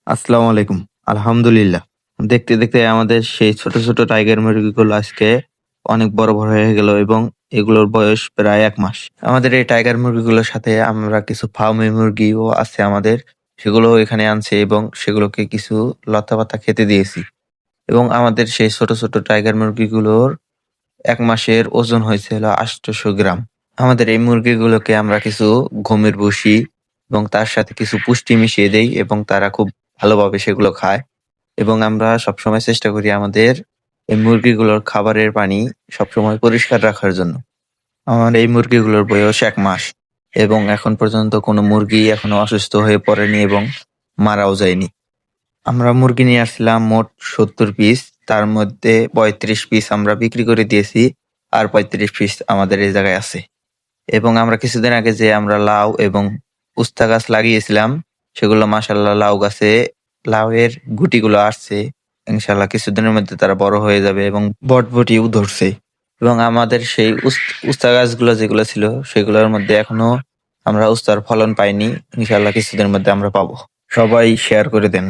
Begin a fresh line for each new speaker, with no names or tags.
আসসালামু আলাইকুম। আলহামদুলিল্লাহ। দেখতে, দেখতে আমাদের সেই ছোট, ছোট টাইগার মুরগিগুলো আজকে অনেক বড়, বড় হয়ে গেল এবং এগুলোর বয়স প্রায় ১ মাস। আমাদের এই টাইগার মুরগিগুলোর সাথে আমরা কিছু ফার্মি মুরগিও আছে আমাদের। সেগুলোও এখানে আনছি এবং সেগুলোকে কিছু লতাপাতা খেতে দিয়েছি। এবং আমাদের সেই ছোট, ছোট টাইগার মুরগিগুলোর ১ মাসের ওজন হয়েছে হলো ৮০০ গ্রাম। আমাদের এই মুরগিগুলোকে আমরা কিছু গমের ভুসি এবং তার সাথে কিছু পুষ্টি মিশিয়ে দেই এবং তারা খুব ভালোভাবে সেগুলো খায়। এবং আমরা সবসময় চেষ্টা করি আমাদের এই মুরগিগুলোর খাবারের পানি সবসময় পরিষ্কার রাখার জন্য। আমার এই মুরগিগুলোর বয়স ১ মাস এবং এখন পর্যন্ত কোনো মুরগি এখনো অসুস্থ হয়ে পড়েনি এবং মারাও যায়নি। আমরা মুরগি নিয়ে আসছিলাম মোট ৭০ পিস। তার মধ্যে ৩৫ পিস আমরা বিক্রি করে দিয়েছি। আর ৩৫ পিস আমাদের এই জায়গায় আছে। এবং আমরা কিছুদিন আগে যে আমরা লাউ এবং উস্তা গাছ লাগিয়েছিলাম, সেগুলো মাশাআল্লাহ লাউ গাছে লাউয়ের গুটিগুলো আসছে। ইনশাআল্লাহ কিছুদিনের মধ্যে তারা বড় হয়ে যাবে এবং বটবটিও ধরছে। এবং আমাদের সেই উস্তা গাছগুলো যেগুলো ছিল, সেগুলোর মধ্যে এখনো আমরা উস্তার ফলন পাইনি। ইনশাআল্লাহ কিছুদিনের মধ্যে আমরা পাবো। সবাই শেয়ার করে দেন।